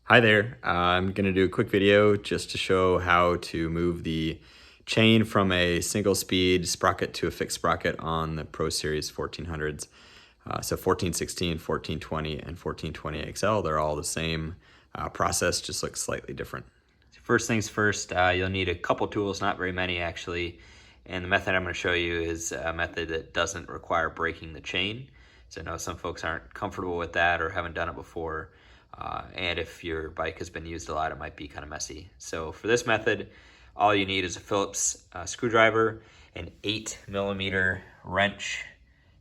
Hi there, I'm going to do a quick video just to show how to move the chain from a single speed sprocket to a fixed sprocket on the ProSeries 1400s. So 1416, 1420, and 1420 XL, they're all the same process, just looks slightly different. First things first, you'll need a couple tools, not very many actually. And the method I'm going to show you is a method that doesn't require breaking the chain. So I know some folks aren't comfortable with that or haven't done it before. And if your bike has been used a lot, it might be kind of messy. So for this method, all you need is a Phillips screwdriver, an 8mm wrench,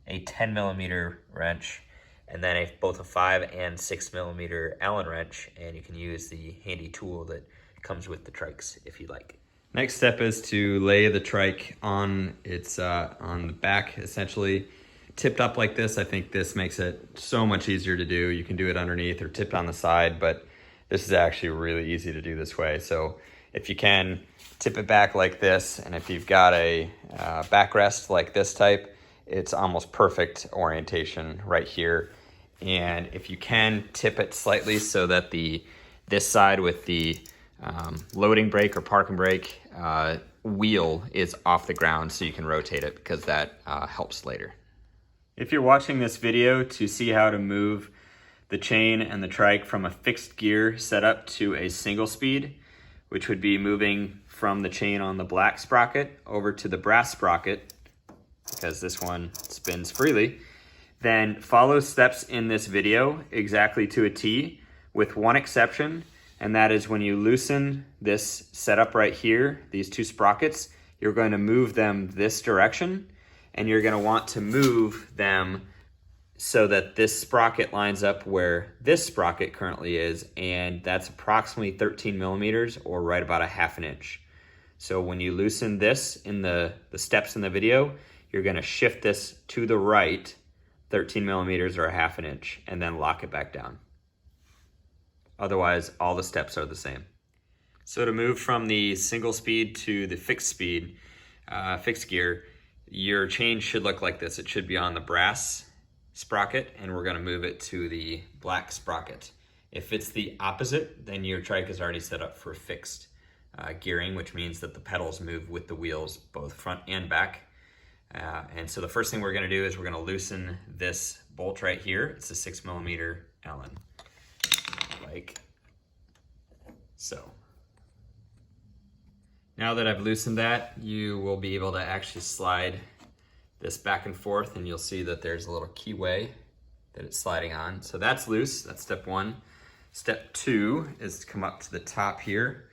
a 10mm wrench, and then both a 5 and 6mm Allen wrench. And you can use the handy tool that comes with the Trikes if you like. Next step is to lay the Trike on its on the back, essentially tipped up like this. I think this makes it so much easier to do. You can do it underneath or tipped on the side, but this is actually really easy to do this way. So if you can, tip it back like this, and if you've got a backrest like this type, it's almost perfect orientation right here. And if you can, tip it slightly so that this side with the loading brake or parking brake wheel is off the ground, so you can rotate it, because that helps later. If you're watching this video to see how to move the chain and the Trike from a fixed gear setup to a single speed, which would be moving from the chain on the black sprocket over to the brass sprocket, because this one spins freely, then follow steps in this video exactly to a T, with one exception, and that is when you loosen this setup right here, these two sprockets, you're going to move them this direction, and you're going to want to move them so that this sprocket lines up where this sprocket currently is, and that's approximately 13mm, or right about a ½ inch. So when you loosen this in the steps in the video, you're going to shift this to the right 13mm or a ½ inch, and then lock it back down. Otherwise, all the steps are the same. So to move from the single speed to the fixed speed, fixed gear, your chain should look like this. It should be on the brass sprocket, and we're going to move it to the black sprocket. If it's the opposite, then your Trike is already set up for fixed gearing, which means that the pedals move with the wheels, both front and back. And so the first thing we're going to do is we're going to loosen this bolt right here. It's a 6mm Allen, like so. Now that I've loosened that, you will be able to actually slide this back and forth, and you'll see that there's a little keyway that it's sliding on. So that's loose, that's step one. Step two is to come up to the top here,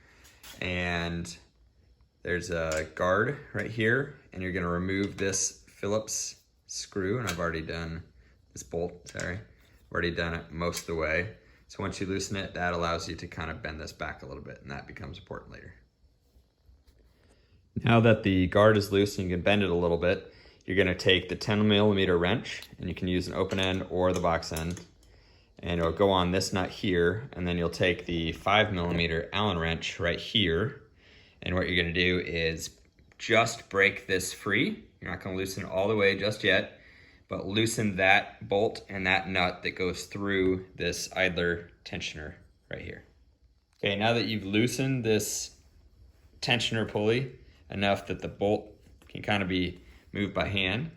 and there's a guard right here, and you're gonna remove this Phillips screw, and I've already done this bolt, sorry. I've already done it most of the way. So once you loosen it, that allows you to kind of bend this back a little bit, and that becomes important later. Now that the guard is loose and you can bend it a little bit, you're going to take the 10mm wrench, and you can use an open end or the box end, and it'll go on this nut here, and then you'll take the 5mm Allen wrench right here, and what you're going to do is just break this free. You're not going to loosen it all the way just yet, but loosen that bolt and that nut that goes through this idler tensioner right here. Okay, now that you've loosened this tensioner pulley enough that the bolt can kind of be moved by hand,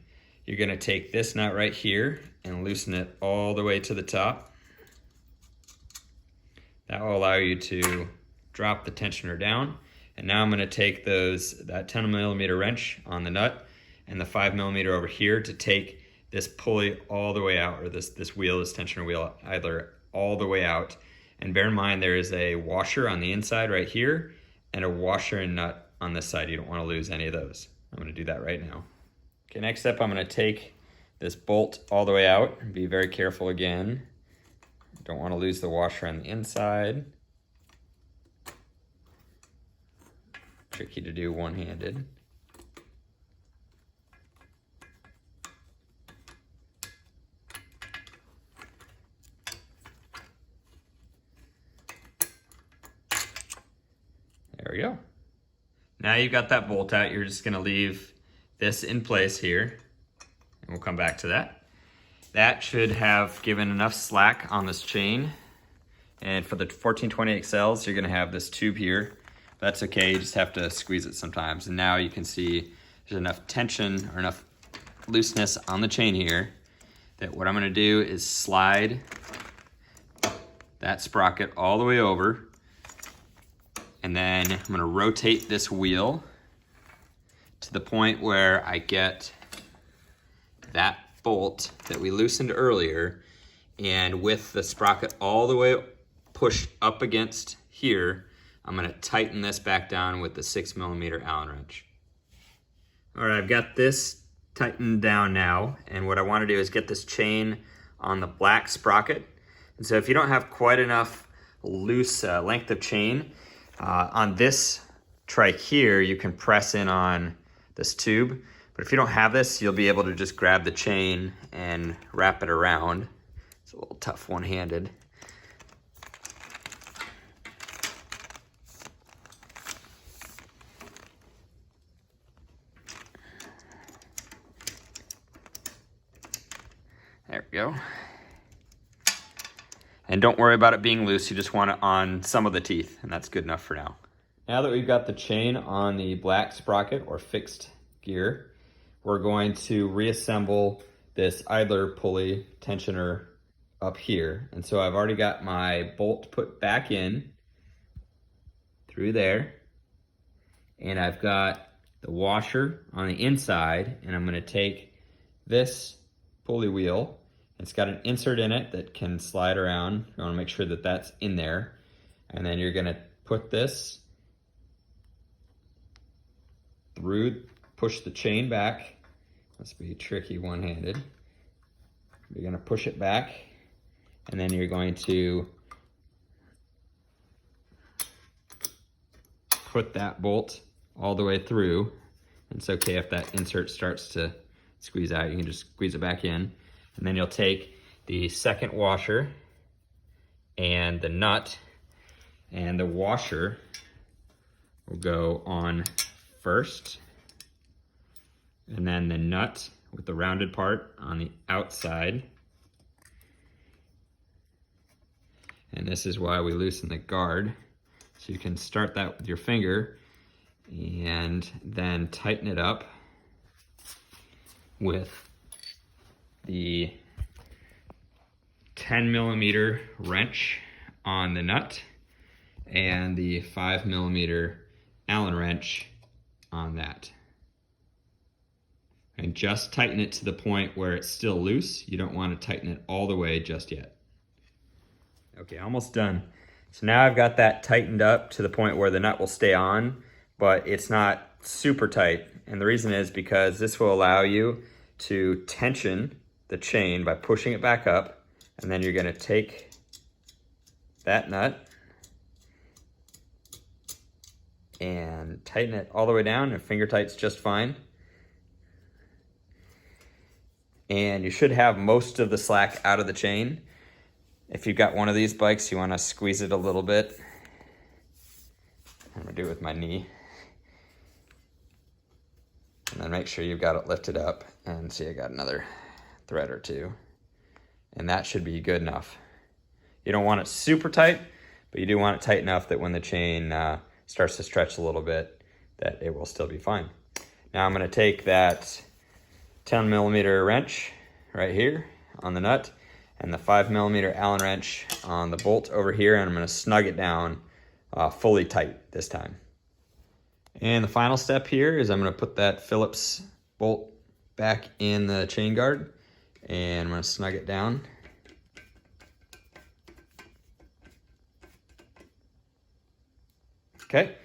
you're going to take this nut right here and loosen it all the way to the top. That will allow you to drop the tensioner down. And now I'm going to take that 10mm wrench on the nut and the 5mm over here to take this pulley all the way out, or this wheel, this tensioner wheel idler, all the way out. And bear in mind there is a washer on the inside right here and a washer and nut on this side. You don't want to lose any of those. I'm going to do that right now. Okay, next step, I'm going to take this bolt all the way out, and be very careful again. Don't want to lose the washer on the inside. Tricky to do one-handed. There we go. Now you've got that bolt out, you're just going to leave this in place here, and we'll come back to that. That should have given enough slack on this chain And for the 1420 XLs, you're gonna have this tube here. That's okay, you just have to squeeze it sometimes. And now you can see there's enough tension or enough looseness on the chain here that what I'm gonna do is slide that sprocket all the way over, and then I'm gonna rotate this wheel to the point where I get that bolt that we loosened earlier, and with the sprocket all the way pushed up against here, I'm gonna tighten this back down with the 6mm Allen wrench. All right, I've got this tightened down now, and what I wanna do is get this chain on the black sprocket. And so if you don't have quite enough loose length of chain, on this trike here, you can press in on this tube. But if you don't have this, you'll be able to just grab the chain and wrap it around. It's a little tough one-handed. There we go. And don't worry about it being loose, you just want it on some of the teeth, and that's good enough for now. Now that we've got the chain on the black sprocket or fixed gear, we're going to reassemble this idler pulley tensioner up here. And so I've already got my bolt put back in through there, and I've got the washer on the inside, and I'm gonna take this pulley wheel. It's got an insert in it that can slide around. You wanna make sure that that's in there. And then you're gonna put this through, push the chain back. Must be tricky one-handed. You're gonna push it back, and then you're going to put that bolt all the way through. It's okay if that insert starts to squeeze out, you can just squeeze it back in. And then you'll take the second washer and the nut, and the washer will go on first, and then the nut with the rounded part on the outside. And this is why we loosen the guard. So you can start that with your finger and then tighten it up with the 10mm wrench on the nut and the 5mm Allen wrench on that. And just tighten it to the point where it's still loose. You don't want to tighten it all the way just yet. Okay, almost done. So now I've got that tightened up to the point where the nut will stay on, but it's not super tight. And the reason is because this will allow you to tension the chain by pushing it back up, and then you're gonna take that nut and tighten it all the way down, and finger tight's just fine. And you should have most of the slack out of the chain. If you've got one of these bikes, you wanna squeeze it a little bit. I'm gonna do it with my knee. And then make sure you've got it lifted up, and see I got another thread or two. And that should be good enough. You don't want it super tight, but you do want it tight enough that when the chain starts to stretch a little bit, that it will still be fine. Now I'm gonna take that 10mm wrench right here on the nut and the 5mm Allen wrench on the bolt over here, and I'm gonna snug it down fully tight this time. And the final step here is I'm gonna put that Phillips bolt back in the chain guard, and I'm gonna snug it down. Okay,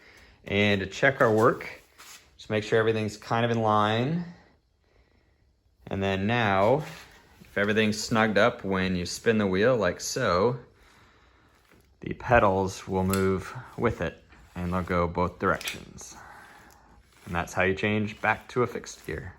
and to check our work, just make sure everything's kind of in line. And then now, if everything's snugged up, when you spin the wheel like so, the pedals will move with it, and they'll go both directions. And that's how you change back to a fixed gear.